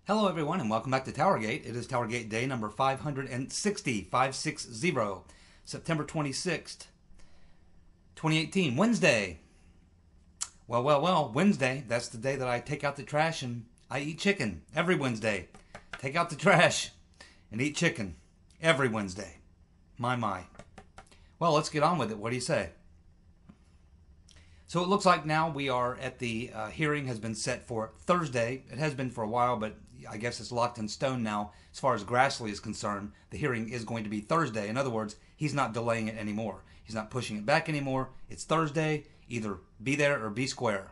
Hello everyone and welcome back to TowerGate. It is TowerGate day number 560, September 26th, 2018, Wednesday. Well, Wednesday, that's the day that I take out the trash and I eat chicken. Every Wednesday. Take out the trash and eat chicken. Every Wednesday. My. Well, let's get on with it. What do you say? So it looks like now we are at the hearing has been set for Thursday. It has been for a while, but I guess it's locked in stone now. As far as Grassley is concerned, the hearing is going to be Thursday. In other words, he's not delaying it anymore. He's not pushing it back anymore. It's Thursday. Either be there or be square.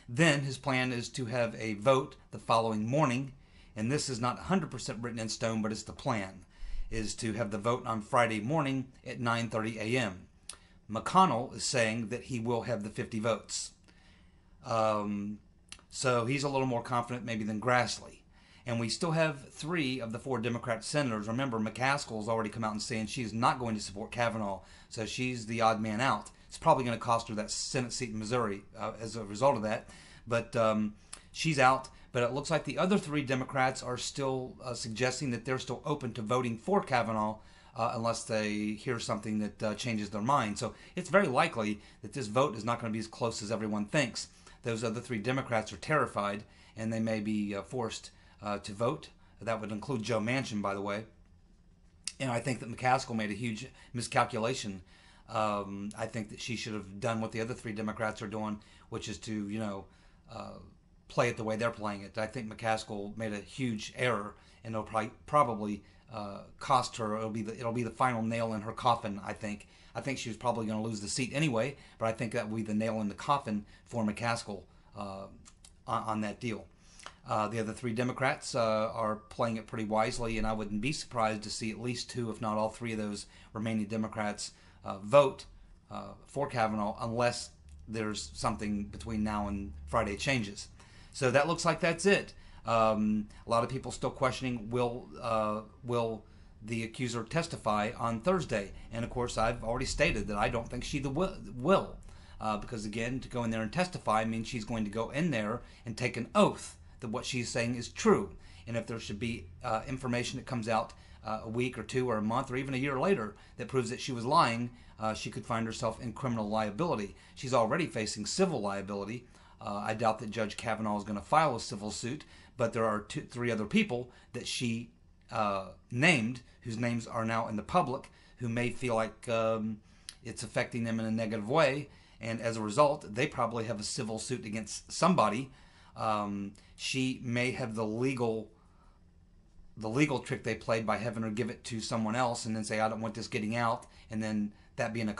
Then his plan is to have a vote the following morning, and this is not 100% written in stone, but it's the plan, is to have the vote on Friday morning at 9:30 a.m. McConnell is saying that he will have the 50 votes. So he's a little more confident maybe than Grassley. And we still have 3 of the 4 Democrat senators. Remember, McCaskill's already come out and saying she's not going to support Kavanaugh, so she's the odd man out. It's probably going to cost her that Senate seat in Missouri as a result of that. But she's out. But it looks like the other 3 Democrats are still suggesting that they're still open to voting for Kavanaugh unless they hear something that changes their mind. So it's very likely that this vote is not going to be as close as everyone thinks. Those other 3 Democrats are terrified, and they may be forced to vote. That would include Joe Manchin, by the way. And I think that McCaskill made a huge miscalculation. I think that she should have done what the other 3 Democrats are doing, which is to, play it the way they're playing it. I think McCaskill made a huge error, and it'll probably cost her. It'll be the final nail in her coffin. I think she was probably going to lose the seat anyway, but I think that will be the nail in the coffin for McCaskill on that deal. The other 3 Democrats are playing it pretty wisely, and I wouldn't be surprised to see at least 2, if not all 3 of those remaining Democrats vote for Kavanaugh unless there's something between now and Friday changes. So that looks like that's it. A lot of people still questioning will the accuser testify on Thursday, and of course I've already stated that I don't think she will, because again, to go in there and testify means she's going to go in there and take an oath that what she's saying is true, and if there should be information that comes out a week or 2 or a month or even a year later that proves that she was lying, she could find herself in criminal liability. She's already facing civil liability. I doubt that Judge Kavanaugh is going to file a civil suit, but there are 3 other people that she named, whose names are now in the public, who may feel like it's affecting them in a negative way, and as a result, they probably have a civil suit against somebody. She may have the legal trick they played by having her give it to someone else and then say, I don't want this getting out, and then that being a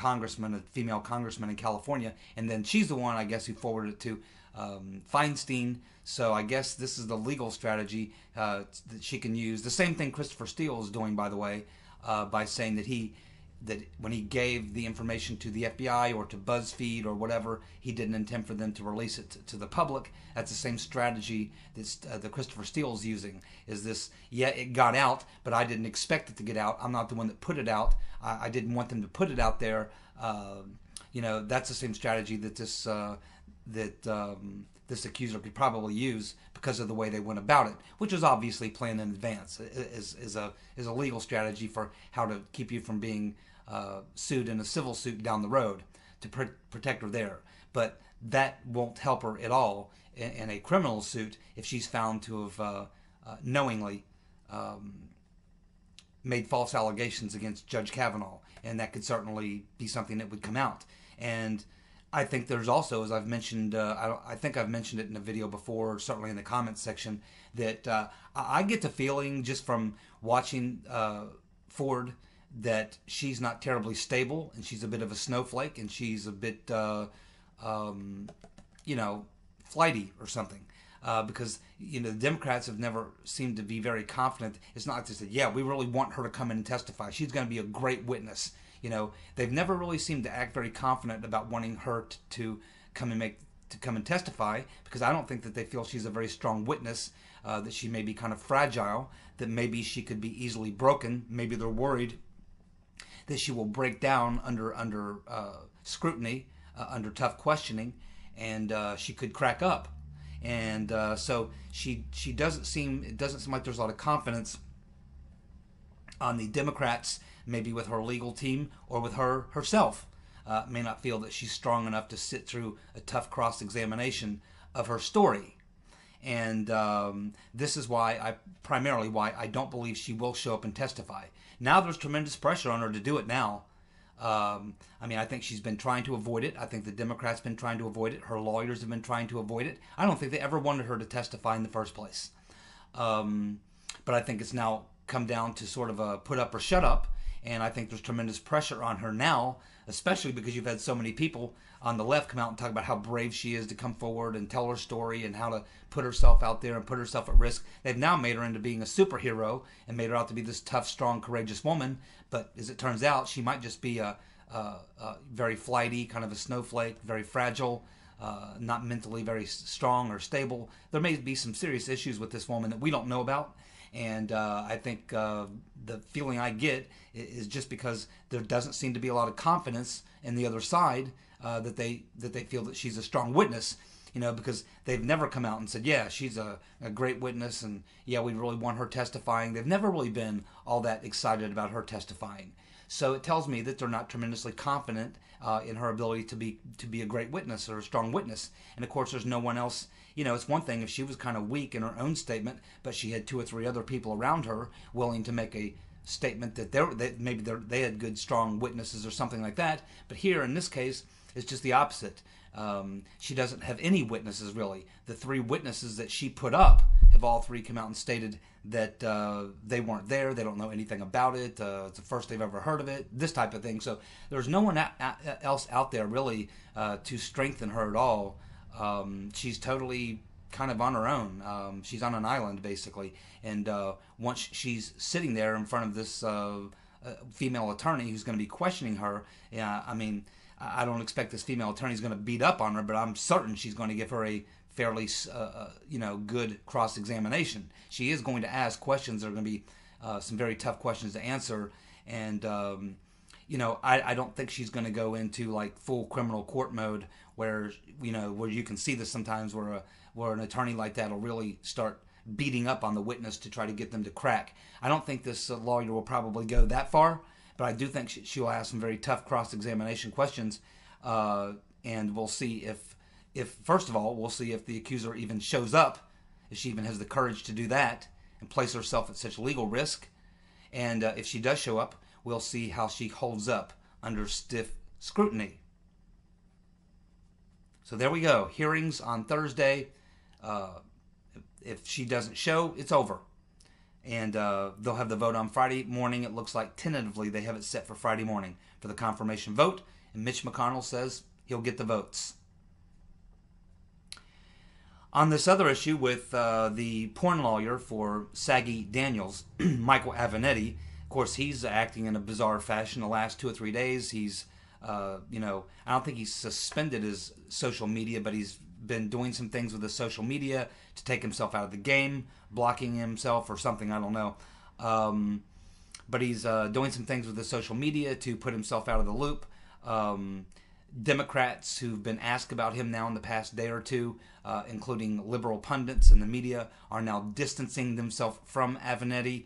female congressman in California, and then she's the one, I guess, who forwarded it to Feinstein. So I guess this is the legal strategy that she can use. The same thing Christopher Steele is doing, by the way, by saying that when he gave the information to the FBI or to BuzzFeed or whatever, he didn't intend for them to release it to the public. That's the same strategy that Christopher Steele is using. Is this, yeah, it got out, but I didn't expect it to get out. I'm not the one that put it out. I didn't want them to put it out there. That's the same strategy that this accuser could probably use because of the way they went about it, which is obviously planned in advance. Is a legal strategy for how to keep you from being sued in a civil suit down the road to protect her there. But that won't help her at all in a criminal suit if she's found to have knowingly made false allegations against Judge Kavanaugh, and that could certainly be something that would come out. And I think there's also, as I've mentioned, I think I've mentioned it in a video before, certainly in the comments section, that I get the feeling just from watching Ford that she's not terribly stable, and she's a bit of a snowflake, and she's a bit, flighty or something. Because the Democrats have never seemed to be very confident. It's not just that, yeah, we really want her to come in and testify. She's going to be a great witness. They've never really seemed to act very confident about wanting her to come and testify, because I don't think that they feel she's a very strong witness. That she may be kind of fragile. That maybe she could be easily broken. Maybe they're worried that she will break down under scrutiny, under tough questioning, and she could crack up. And so it doesn't seem like there's a lot of confidence on the Democrats, maybe with her legal team or with her herself. May not feel that she's strong enough to sit through a tough cross-examination of her story. And this is primarily why I don't believe she will show up and testify. Now there's tremendous pressure on her to do it now. I think she's been trying to avoid it. I think the Democrats have been trying to avoid it. Her lawyers have been trying to avoid it. I don't think they ever wanted her to testify in the first place. But I think it's now come down to sort of a put up or shut up. And I think there's tremendous pressure on her now, especially because you've had so many people on the left come out and talk about how brave she is to come forward and tell her story and how to put herself out there and put herself at risk. They've now made her into being a superhero and made her out to be this tough, strong, courageous woman. But as it turns out, she might just be a very flighty, kind of a snowflake, very fragile, not mentally very strong or stable. There may be some serious issues with this woman that we don't know about. And I think the feeling I get is just because there doesn't seem to be a lot of confidence in the other side that they feel that she's a strong witness, because they've never come out and said, yeah, she's a great witness, and yeah, we really want her testifying. They've never really been all that excited about her testifying. So it tells me that they're not tremendously confident in her ability to be a great witness or a strong witness. And of course, there's no one else. It's one thing if she was kind of weak in her own statement, but she had 2 or 3 other people around her willing to make a statement that they had good, strong witnesses or something like that. But here, in this case, it's just the opposite. She doesn't have any witnesses, really. The 3 witnesses that she put up have all 3 come out and stated that they weren't there, they don't know anything about it, it's the first they've ever heard of it, this type of thing. So there's no one else out there, really, to strengthen her at all. She's totally kind of on her own. She's on an island, basically. And once she's sitting there in front of this female attorney who's going to be questioning her, I don't expect this female attorney is going to beat up on her, but I'm certain she's going to give her a fairly, good cross-examination. She is going to ask questions that are going to be some very tough questions to answer. And, I don't think she's going to go into like full criminal court mode where you can see this sometimes where an attorney like that will really start beating up on the witness to try to get them to crack. I don't think this lawyer will probably go that far, but I do think she'll ask some very tough cross-examination questions, and we'll see if first of all, we'll see if the accuser even shows up, if she even has the courage to do that and place herself at such legal risk. And if she does show up, we'll see how she holds up under stiff scrutiny. So there we go. Hearings on Thursday. If she doesn't show, it's over. And they'll have the vote on Friday morning. It looks like tentatively they have it set for Friday morning for the confirmation vote. And Mitch McConnell says he'll get the votes. On this other issue with the porn lawyer for Saggy Daniels, Michael Avenatti, of course, he's acting in a bizarre fashion the last 2 or 3 days. He's, I don't think he's suspended his social media, but he's been doing some things with his social media to take himself out of the game, blocking himself or something, I don't know. But he's doing some things with his social media to put himself out of the loop. Democrats who've been asked about him now in the past day or two, including liberal pundits in the media, are now distancing themselves from Avenatti.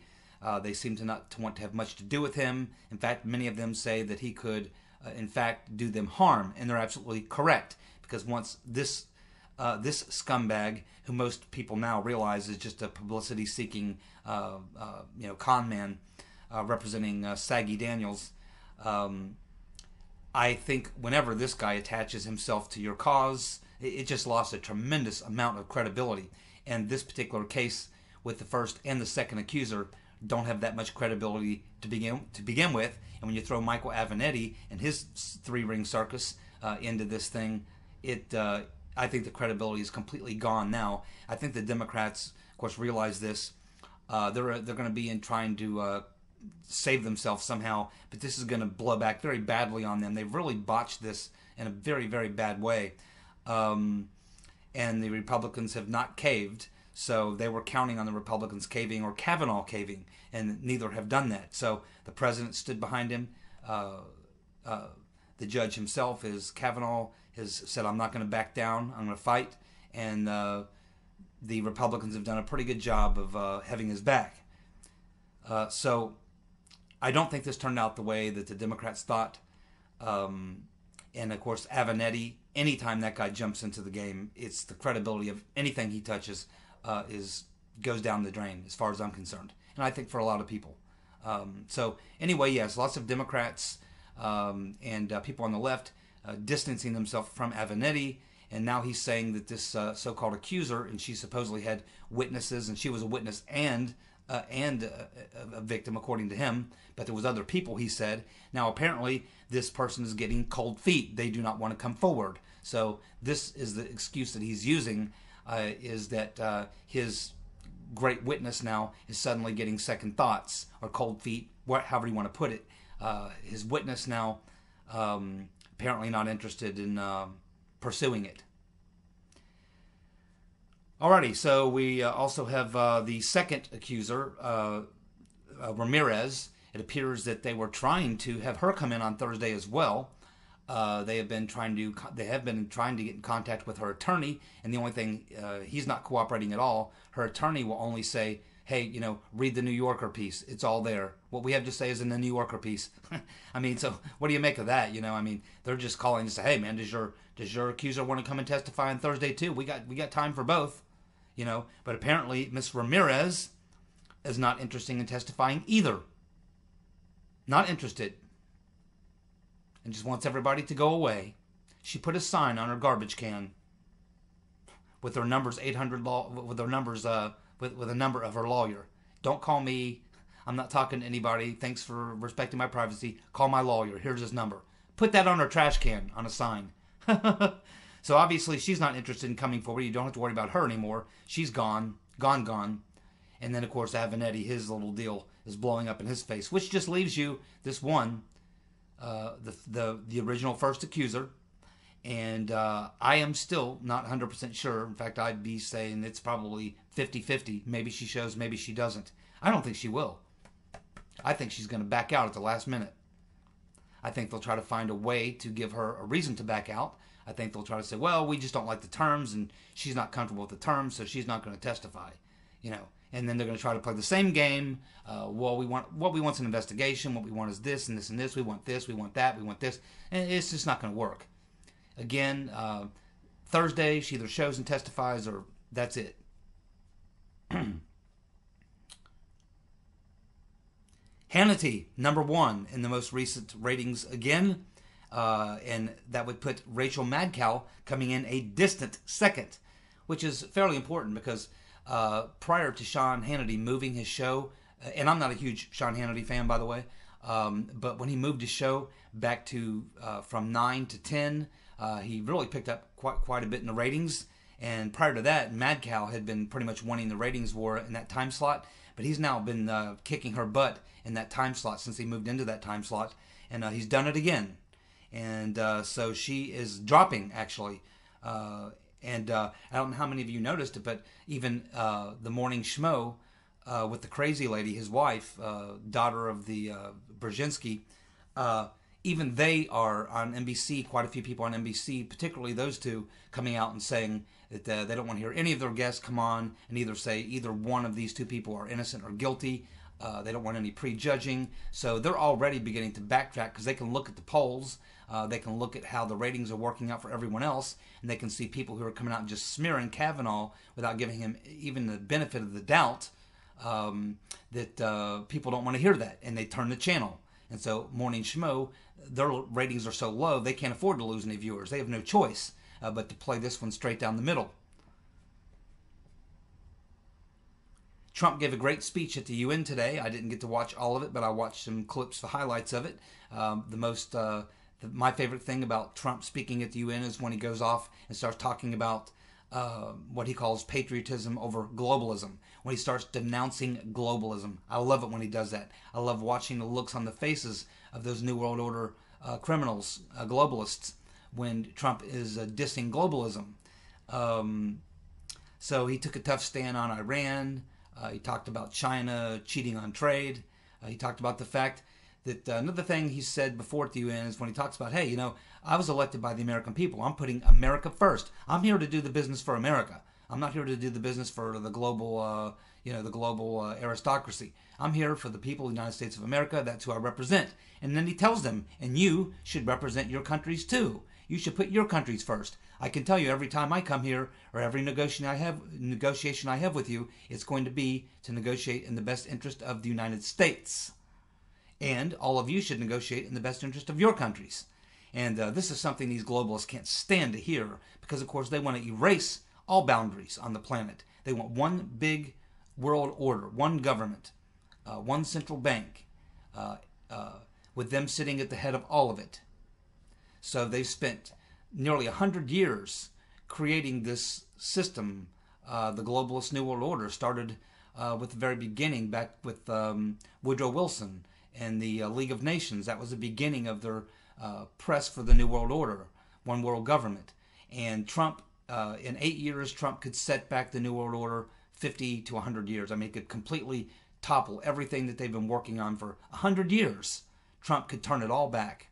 They seem to not want to have much to do with him. In fact, many of them say that he could, in fact, do them harm, and they're absolutely correct, because once this scumbag, who most people now realize is just a publicity-seeking, con man representing Saggy Daniels, I think whenever this guy attaches himself to your cause, it just lost a tremendous amount of credibility. And this particular case with the first and the second accuser don't have that much credibility to begin with. And when you throw Michael Avenatti and his 3-ring circus into this thing, I think the credibility is completely gone now. I think the Democrats, of course, realize this. They're going to be in trying to save themselves somehow, but this is going to blow back very badly on them. They've really botched this in a very, very bad way. And the Republicans have not caved, so they were counting on the Republicans caving or Kavanaugh caving, and neither have done that. So the president stood behind him. The judge himself, Kavanaugh, has said, I'm not going to back down, I'm going to fight. And the Republicans have done a pretty good job of having his back. So I don't think this turned out the way that the Democrats thought. And of course, Avenatti, anytime that guy jumps into the game, it's the credibility of anything he touches goes down the drain, as far as I'm concerned. And I think for a lot of people. So anyway, yes, lots of Democrats and people on the left distancing themselves from Avenatti. And now he's saying that this so-called accuser, and she supposedly had witnesses, and she was a witness and a victim, according to him. But there was other people, he said. Now, apparently, this person is getting cold feet. They do not want to come forward. So this is the excuse that he's using, is that his great witness now is suddenly getting second thoughts or cold feet, however you want to put it. His witness now apparently not interested in pursuing it. Alrighty, so we also have the second accuser, Ramirez. It appears that they were trying to have her come in on Thursday as well. They have been trying to get in contact with her attorney, and the only thing he's not cooperating at all. Her attorney will only say, "Hey, read the New Yorker piece. It's all there. What we have to say is in the New Yorker piece." I mean, so what do you make of that? I mean, they're just calling to say, "Hey, man, does your accuser want to come and testify on Thursday too? We got time for both." But apparently Miss Ramirez is not interested in testifying either. Not interested. And just wants everybody to go away. She put a sign on her garbage can with her numbers 800 with her numbers with a number of her lawyer. "Don't call me. I'm not talking to anybody. Thanks for respecting my privacy. Call my lawyer. Here's his number." Put that on her trash can on a sign. So obviously she's not interested in coming forward. You don't have to worry about her anymore. She's gone. And then of course Avenatti, his little deal is blowing up in his face, which just leaves you this one, the original first accuser. And I am still not 100% sure. In fact, I'd be saying it's probably 50-50. Maybe she shows, maybe she doesn't. I don't think she will. I think she's going to back out at the last minute. I think they'll try to find a way to give her a reason to back out. I think they'll try to say, well, we just don't like the terms, and she's not comfortable with the terms, so she's not going to testify. And then they're going to try to play the same game. Well, what we want is an investigation. What we want is this and this and this. We want this. We want that. We want this. And it's just not going to work. Again, Thursday, she either shows and testifies, or that's it. Hannity, number 1 in the most recent ratings again. And that would put Rachel Madcow coming in a distant second, which is fairly important because prior to Sean Hannity moving his show, and I'm not a huge Sean Hannity fan, by the way, but when he moved his show back to from 9 to 10, he really picked up quite a bit in the ratings. And prior to that, Madcow had been pretty much winning the ratings war in that time slot, but he's now been kicking her butt in that time slot since he moved into that time slot, and he's done it again. And so she is dropping, actually. And I don't know how many of you noticed it, but even the Morning Schmo with the crazy lady, his wife, daughter of the Brzezinski, even they are on NBC, quite a few people on NBC, particularly those two, coming out and saying that they don't want to hear any of their guests come on and either say either one of these two people are innocent or guilty. They don't want any prejudging. So they're already beginning to backtrack because they can look at the polls. They can look at how the ratings are working out for everyone else, and they can see people who are coming out and just smearing Kavanaugh without giving him even the benefit of the doubt, that people don't want to hear that, and they turn the channel. And so Morning Schmo, their ratings are so low, they can't afford to lose any viewers. They have no choice but to play this one straight down the middle. Trump gave a great speech at the UN today. I didn't get to watch all of it, but I watched some clips, the highlights of it. My favorite thing about Trump speaking at the UN is when he goes off and starts talking about what he calls patriotism over globalism, when he starts denouncing globalism. I love it when he does that. I love watching the looks on the faces of those New World Order criminals, globalists, when Trump is dissing globalism. So he took a tough stand on Iran. He talked about China cheating on trade. He talked about the fact that another thing he said before at the UN is when he talks about, hey, I was elected by the American people. I'm putting America first. I'm here to do the business for America. I'm not here to do the business for the global, the global aristocracy. I'm here for the people of the United States of America. That's who I represent. And then he tells them, and you should represent your countries too. You should put your countries first. I can tell you every time I come here, or every negotiation I have with you, it's going to be to negotiate in the best interest of the United States. And all of you should negotiate in the best interest of your countries. And this is something these globalists can't stand to hear, because of course they want to erase all boundaries on the planet. They want one big world order, one government, one central bank, with them sitting at the head of all of it. So they've spent nearly 100 years creating this system. The globalist New World Order started with the very beginning, back with Woodrow Wilson and the League of Nations. That was the beginning of their press for the New World Order, one world government. And Trump, in 8 years, Trump could set back the New World Order 50 to 100 years. I mean, it could completely topple everything that they've been working on for 100 years. Trump could turn it all back.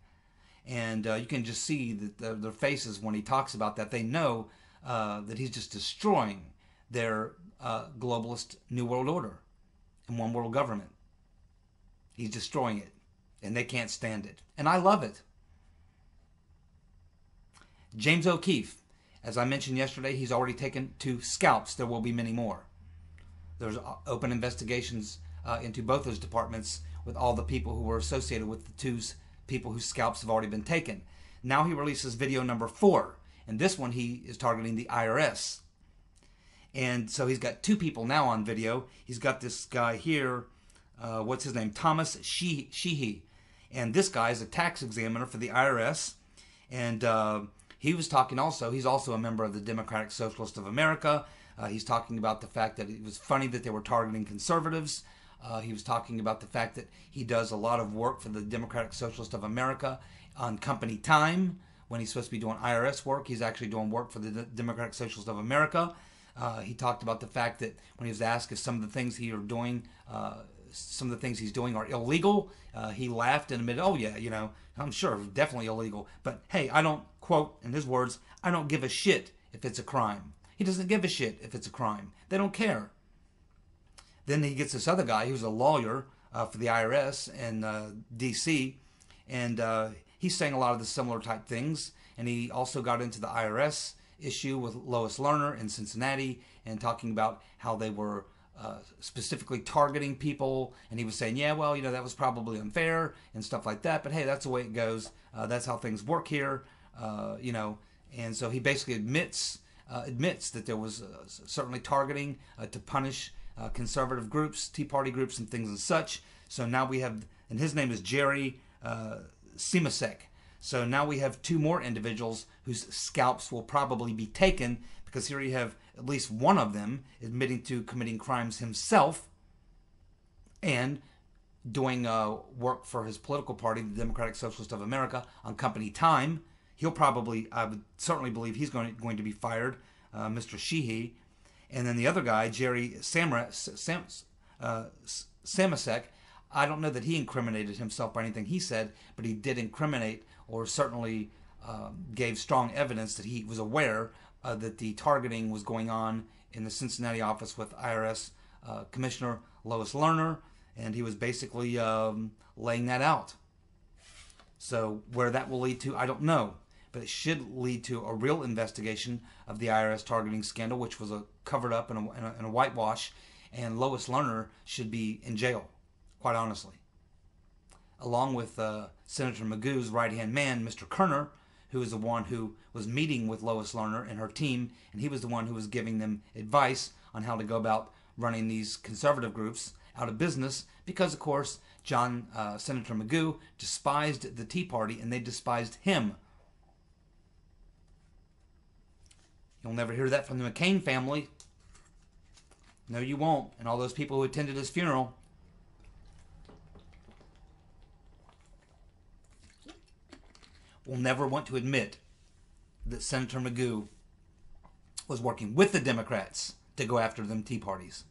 And you can just see that their faces when he talks about that. They know that he's just destroying their globalist New World Order and one world government. He's destroying it, and they can't stand it. And I love it. James O'Keefe, as I mentioned yesterday, he's already taken 2 scalps. There will be many more. There's open investigations into both those departments with all the people who were associated with the 2 people whose scalps have already been taken. Now he releases video number 4, and this one he is targeting the IRS. And so he's got 2 people now on video. He's got this guy here, what's his name? Thomas Sheehy. And this guy is a tax examiner for the IRS. And he was talking also, he's also a member of the Democratic Socialist of America. He's talking about the fact that it was funny that they were targeting conservatives. He was talking about the fact that he does a lot of work for the Democratic Socialist of America on company time. When he's supposed to be doing IRS work, he's actually doing work for the Democratic Socialist of America. He talked about the fact that when he was asked if some of the things he's doing are illegal, he laughed and admitted, oh yeah, I'm sure, definitely illegal. But hey, I don't, quote, in his words, I don't give a shit if it's a crime. He doesn't give a shit if it's a crime. They don't care. Then he gets this other guy who's a lawyer for the IRS in D.C., and he's saying a lot of the similar type things. And he also got into the IRS issue with Lois Lerner in Cincinnati and talking about how they were specifically targeting people. And he was saying, yeah, well, that was probably unfair and stuff like that. But hey, that's the way it goes. That's how things work here, And so he basically admits that there was certainly targeting to punish conservative groups, Tea Party groups, and things and such. So now we have, and his name is Jerry Simasek. So now we have 2 more individuals whose scalps will probably be taken, because here you have at least one of them admitting to committing crimes himself and doing work for his political party, the Democratic Socialist of America, on company time. He'll probably, I would certainly believe he's going to be fired, Mr. Sheehy. And then the other guy, Jerry Samasek, I don't know that he incriminated himself by anything he said, but he did incriminate, or certainly gave strong evidence that he was aware that the targeting was going on in the Cincinnati office with IRS Commissioner Lois Lerner, and he was basically laying that out. So where that will lead to, I don't know. But it should lead to a real investigation of the IRS targeting scandal, which was covered up in a whitewash, and Lois Lerner should be in jail, quite honestly. Along with Senator Magoo's right-hand man, Mr. Kerner, who is the one who was meeting with Lois Lerner and her team, and he was the one who was giving them advice on how to go about running these conservative groups out of business, because, of course, Senator Magoo despised the Tea Party, and they despised him. You'll never hear that from the McCain family. No, you won't. And all those people who attended his funeral. Will never want to admit that Senator Magoo was working with the Democrats to go after them Tea Parties.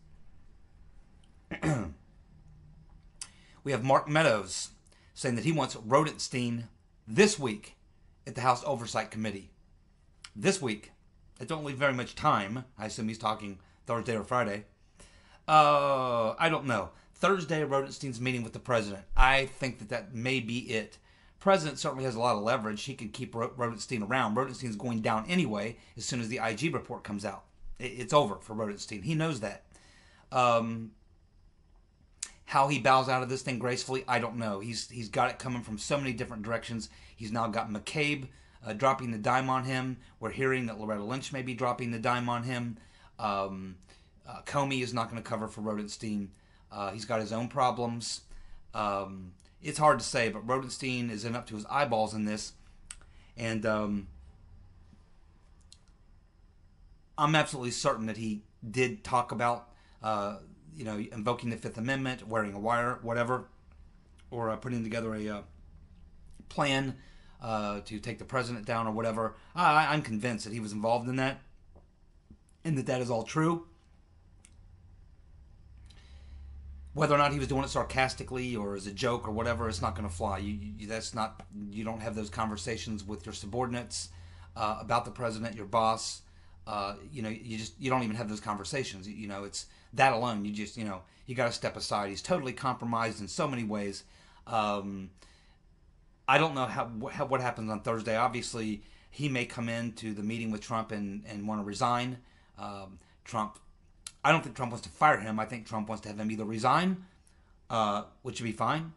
We have Mark Meadows saying that he wants Rosenstein this week at the House Oversight Committee. This week. It don't leave very much time. I assume he's talking Thursday or Friday. I don't know. Thursday, Rosenstein's meeting with the president. I think that may be it. President certainly has a lot of leverage. He can keep Rosenstein around. Rosenstein's going down anyway as soon as the IG report comes out. It's over for Rosenstein. He knows that. How he bows out of this thing gracefully, I don't know. He's got it coming from so many different directions. He's now got McCabe dropping the dime on him. We're hearing that Loretta Lynch may be dropping the dime on him. Comey is not going to cover for Rosenstein. He's got his own problems. It's hard to say, but Rosenstein is in up to his eyeballs in this. And I'm absolutely certain that he did talk about, invoking the Fifth Amendment, wearing a wire, whatever, or putting together a plan to take the president down or whatever. I'm convinced that he was involved in that and that is all true. Whether or not he was doing it sarcastically or as a joke or whatever, it's not going to fly. You don't have those conversations with your subordinates about the president, your boss. You don't even have those conversations. It's that alone. You got to step aside. He's totally compromised in so many ways. I don't know what happens on Thursday. Obviously, he may come into the meeting with Trump and want to resign. I don't think Trump wants to fire him. I think Trump wants to have him either resign, which would be fine,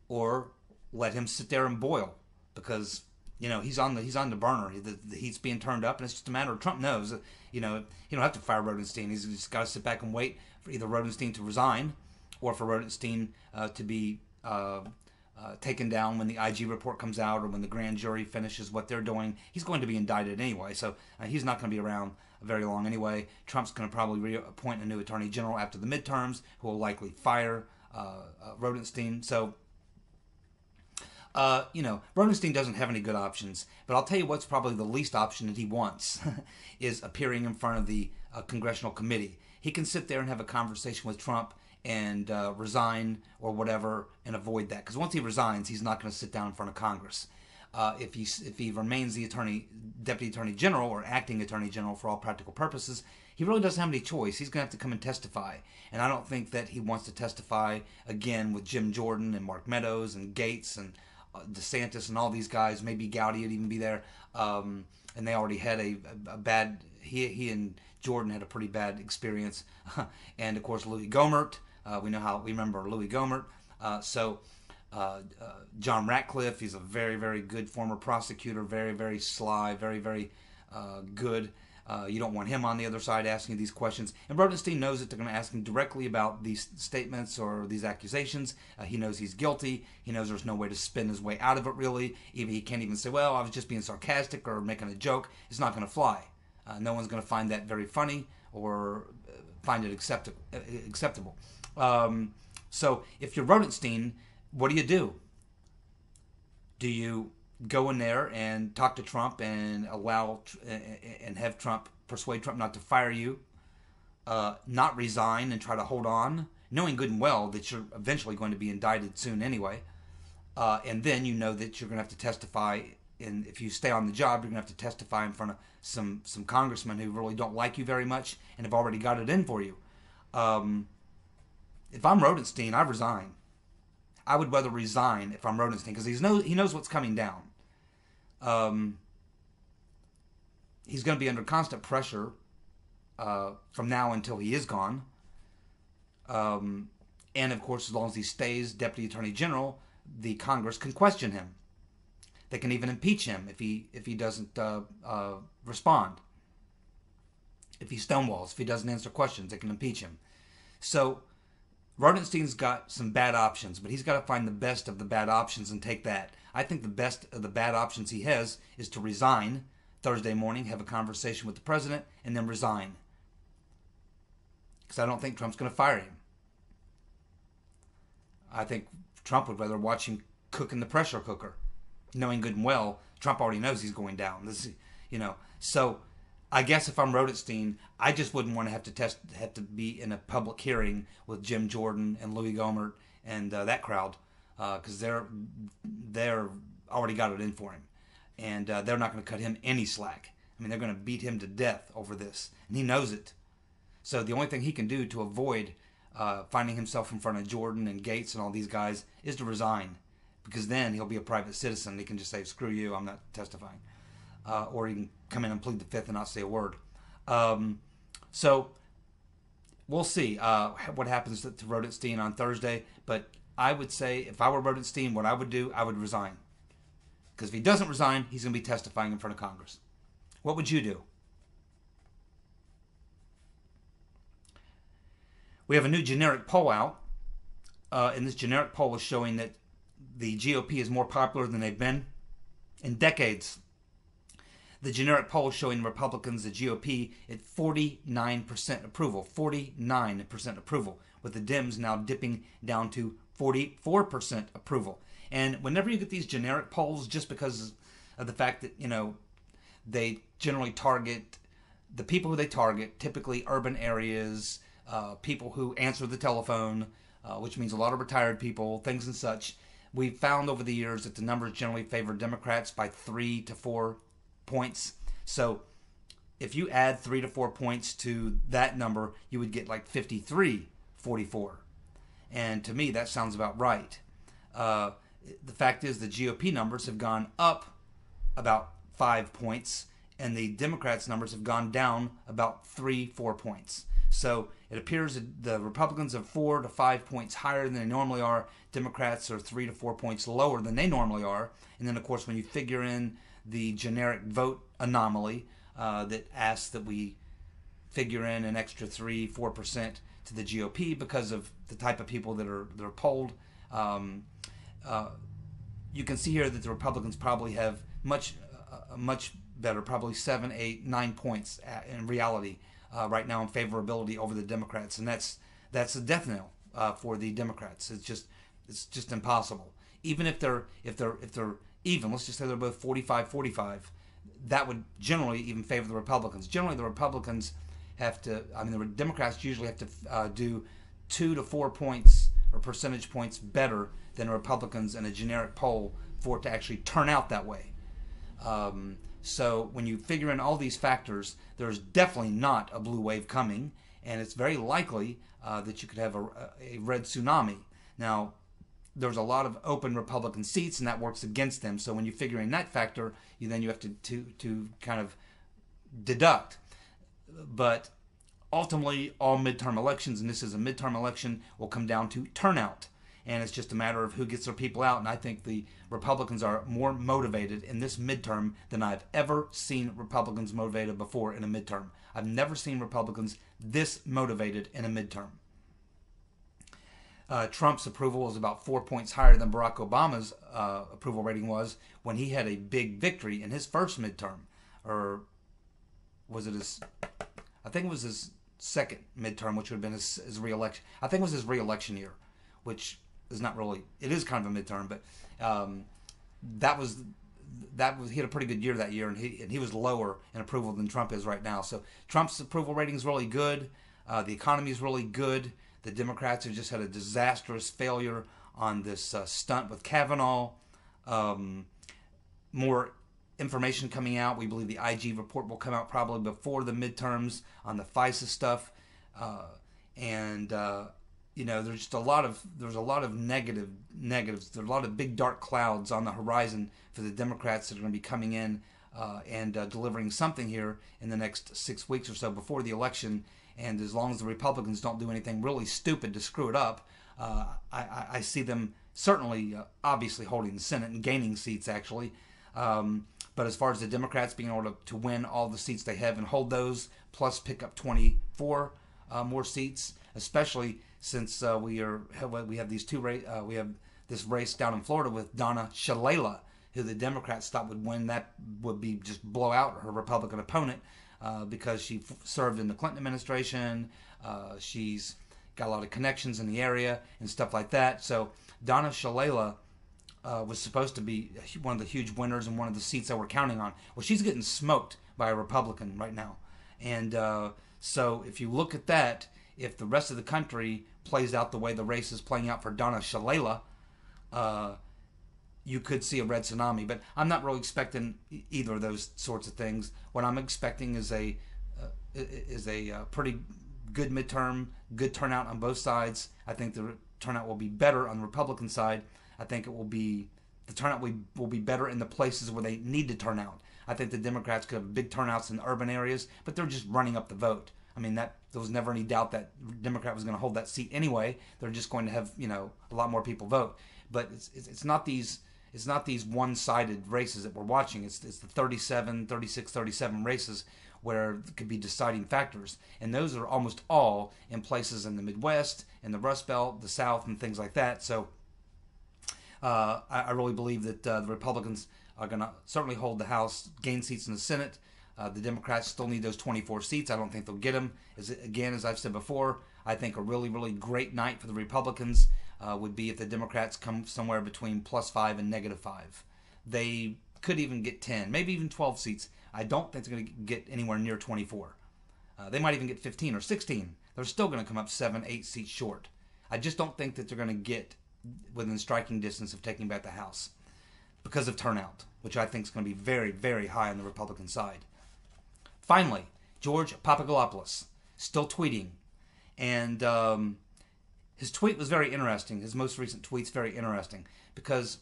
or let him sit there and boil because he's on the burner. The heat's being turned up, and it's just a matter of Trump knows. You don't have to fire Rosenstein. He's just got to sit back and wait for either Rosenstein to resign, or for Rosenstein to be taken down when the IG report comes out or when the grand jury finishes what they're doing. He's going to be indicted anyway, so he's not going to be around very long anyway. Trump's going to probably reappoint a new attorney general after the midterms, who will likely fire Rosenstein. So, Rosenstein doesn't have any good options. But I'll tell you what's probably the least option that he wants is appearing in front of the congressional committee. He can sit there and have a conversation with Trump and resign or whatever and avoid that. Because once he resigns, he's not going to sit down in front of Congress. If he remains the deputy attorney general or acting attorney general for all practical purposes, he really doesn't have any choice. He's going to have to come and testify. And I don't think that he wants to testify again with Jim Jordan and Mark Meadows and Gates and DeSantis and all these guys. Maybe Gowdy would even be there. And they already had a bad... He and Jordan had a pretty bad experience. And, of course, Louis Gohmert. We remember Louis Gohmert. John Ratcliffe, he's a very, very good former prosecutor, very, very sly, very, very good. You don't want him on the other side asking these questions. And Rosenstein knows that they're going to ask him directly about these statements or these accusations. He knows he's guilty. He knows there's no way to spin his way out of it, really. He can't even say, well, I was just being sarcastic or making a joke. It's not going to fly. No one's going to find that very funny or find it acceptable. So if you're Rosenstein, what do? Do you go in there and talk to Trump and have Trump persuade Trump not to fire you, not resign and try to hold on, knowing good and well that you're eventually going to be indicted soon anyway, and then you know that you're going to have to testify, and if you stay on the job, you're going to have to testify in front of some congressmen who really don't like you very much and have already got it in for you. If I'm Rosenstein, I resign. I would rather resign if I'm Rosenstein because he knows what's coming down. He's going to be under constant pressure from now until he is gone. And of course, as long as he stays Deputy Attorney General, the Congress can question him. They can even impeach him if he doesn't respond. If he stonewalls, if he doesn't answer questions, they can impeach him. So Rosenstein's got some bad options, but he's got to find the best of the bad options and take that. I think the best of the bad options he has is to resign Thursday morning, have a conversation with the president, and then resign. Because I don't think Trump's going to fire him. I think Trump would rather watch him cook in the pressure cooker, knowing good and well Trump already knows he's going down. So I guess if I'm Rosenstein, I just wouldn't want to have to be in a public hearing with Jim Jordan and Louis Gohmert and that crowd because they're already got it in for him, and they're not going to cut him any slack. I mean, they're going to beat him to death over this, and he knows it. So the only thing he can do to avoid finding himself in front of Jordan and Gates and all these guys is to resign, because then he'll be a private citizen. He can just say, screw you, I'm not testifying. Or he can come in and plead the fifth and not say a word. So we'll see what happens to Rosenstein on Thursday. But I would say, if I were Rosenstein, what I would do, I would resign. Because if he doesn't resign, he's going to be testifying in front of Congress. What would you do? We have a new generic poll out. And this generic poll is showing that the GOP is more popular than they've been in decades. The generic poll is showing Republicans, the GOP, at 49% approval. 49% approval, with the Dems now dipping down to 44% approval. And whenever you get these generic polls, just because of the fact that, they generally target, the people who they target, typically urban areas, people who answer the telephone, which means a lot of retired people, things and such. We've found over the years that the numbers generally favor Democrats by 3 to 4 points. So if you add 3 to 4 points to that number, you would get like 53-44. And to me, that sounds about right. The fact is the GOP numbers have gone up about 5 points, and the Democrats' numbers have gone down about 3-4 points. So it appears that the Republicans are 4 to 5 points higher than they normally are. Democrats are 3 to 4 points lower than they normally are. And then, of course, when you figure in the generic vote anomaly that asks that we figure in an extra 3-4% to the GOP because of the type of people that are polled, you can see here that the Republicans probably have much better, probably 7, 8, 9 points in reality right now in favorability over the Democrats, and that's a death knell for the Democrats. It's just impossible. Even if they're even, let's just say they're both 45-45, that would generally even favor the Republicans. Generally, the Republicans have to, the Democrats usually have to do 2 to 4 points or percentage points better than the Republicans in a generic poll for it to actually turn out that way. So when you figure in all these factors, there's definitely not a blue wave coming, and it's very likely that you could have a red tsunami. Now, there's a lot of open Republican seats, and that works against them. So when you figure in that factor, you have to kind of deduct. But ultimately, all midterm elections, and this is a midterm election, will come down to turnout. And it's just a matter of who gets their people out. And I think the Republicans are more motivated in this midterm than I've ever seen Republicans motivated before in a midterm. I've never seen Republicans this motivated in a midterm. Trump's approval is about 4 points higher than Barack Obama's approval rating was when he had a big victory in his first midterm. Or was it his... I think it was his second midterm, which would have been his re-election. I think it was his re-election year, which is not really... It is kind of a midterm, but he had a pretty good year that year, and he was lower in approval than Trump is right now. So Trump's approval rating is really good. The economy is really good. The Democrats have just had a disastrous failure on this stunt with Kavanaugh. More information coming out. We believe the IG report will come out probably before the midterms on the FISA stuff. There's just a lot of negatives. There's a lot of big dark clouds on the horizon for the Democrats that are going to be coming in and delivering something here in the next 6 weeks or so before the election. And as long as the Republicans don't do anything really stupid to screw it up, I see them certainly, obviously, holding the Senate and gaining seats, actually. But as far as the Democrats being able to win all the seats they have and hold those, plus pick up 24 more seats, especially since we have these we have this race down in Florida with Donna Shalala, who the Democrats thought would win. That would be just blow out her Republican opponent. Because she served in the Clinton administration. She's got a lot of connections in the area and stuff like that. So Donna Shalala was supposed to be one of the huge winners and one of the seats that we're counting on. Well, she's getting smoked by a Republican right now. And so if you look at that, if the rest of the country plays out the way the race is playing out for Donna Shalala, you could see a red tsunami. But I'm not really expecting either of those sorts of things. What I'm expecting is a pretty good midterm, good turnout on both sides. I think the turnout will be better on the Republican side. I think the turnout will be better in the places where they need to turn out. I think the Democrats could have big turnouts in the urban areas, but they're just running up the vote. I mean, there was never any doubt that Democrat was going to hold that seat anyway. They're just going to have, a lot more people vote. But it's not these one-sided races that we're watching. It's the 37, 36, 37 races where it could be deciding factors. And those are almost all in places in the Midwest, in the Rust Belt, the South, and things like that. So I really believe that the Republicans are going to certainly hold the House, gain seats in the Senate. The Democrats still need those 24 seats. I don't think they'll get them. As I've said before, I think a really, really great night for the Republicans would be if the Democrats come somewhere between +5 and -5. They could even get 10, maybe even 12 seats. I don't think they're going to get anywhere near 24. They might even get 15 or 16. They're still going to come up 7, 8 seats short. I just don't think that they're going to get within striking distance of taking back the House because of turnout, which I think is going to be very, very high on the Republican side. Finally, George Papadopoulos, still tweeting. And his tweet was very interesting. His most recent tweet's very interesting because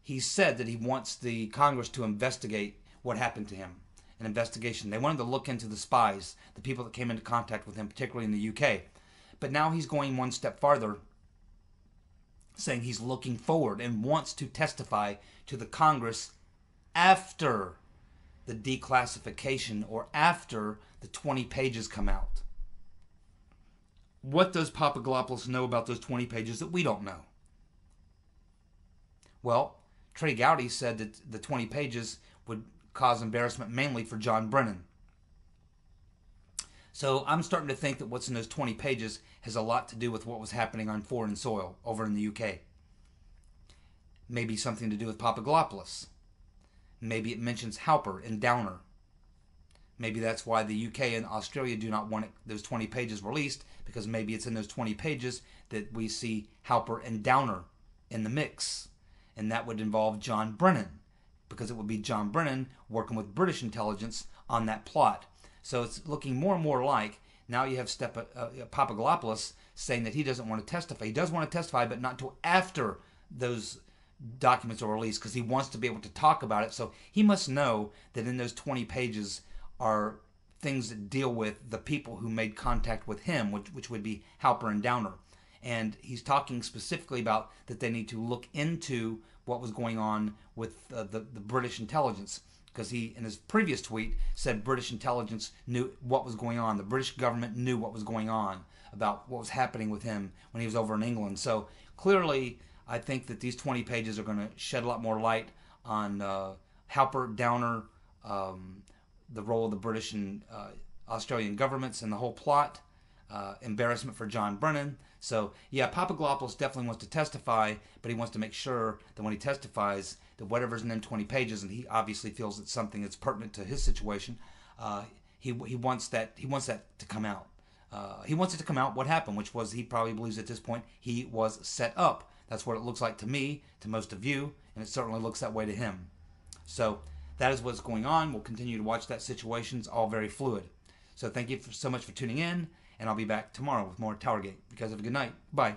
he said that he wants the Congress to investigate what happened to him. An investigation. They wanted to look into the spies, the people that came into contact with him, particularly in the UK. But now he's going one step farther, saying he's looking forward and wants to testify to the Congress after the declassification or after the 20 pages come out. What does Papadopoulos know about those 20 pages that we don't know? Well, Trey Gowdy said that the 20 pages would cause embarrassment mainly for John Brennan. So I'm starting to think that what's in those 20 pages has a lot to do with what was happening on foreign soil over in the UK. Maybe something to do with Papadopoulos. Maybe it mentions Halper and Downer. Maybe that's why the UK and Australia do not want those 20 pages released, because maybe it's in those 20 pages that we see Halper and Downer in the mix. And that would involve John Brennan, because it would be John Brennan working with British intelligence on that plot. So it's looking more and more like now you have Papadopoulos saying that he doesn't want to testify. He does want to testify, but not until after those documents are released, because he wants to be able to talk about it. So he must know that in those 20 pages are things that deal with the people who made contact with him, which would be Halper and Downer. And he's talking specifically about that they need to look into what was going on with the British intelligence, because he, in his previous tweet, said British intelligence knew what was going on. The British government knew what was going on about what was happening with him when he was over in England. So clearly, I think that these 20 pages are going to shed a lot more light on Halper, Downer, the role of the British and Australian governments in the whole plot, embarrassment for John Brennan. So, yeah, Papadopoulos definitely wants to testify, but he wants to make sure that when he testifies, that whatever's in them 20 pages, and he obviously feels it's something that's pertinent to his situation, he wants that to come out. He wants it to come out what happened, which was he probably believes at this point he was set up. That's what it looks like to me, to most of you, and it certainly looks that way to him. So that is what's going on. We'll continue to watch that situation. It's all very fluid. So thank you so much for tuning in, and I'll be back tomorrow with more TowerGate. You guys have a good night. Bye.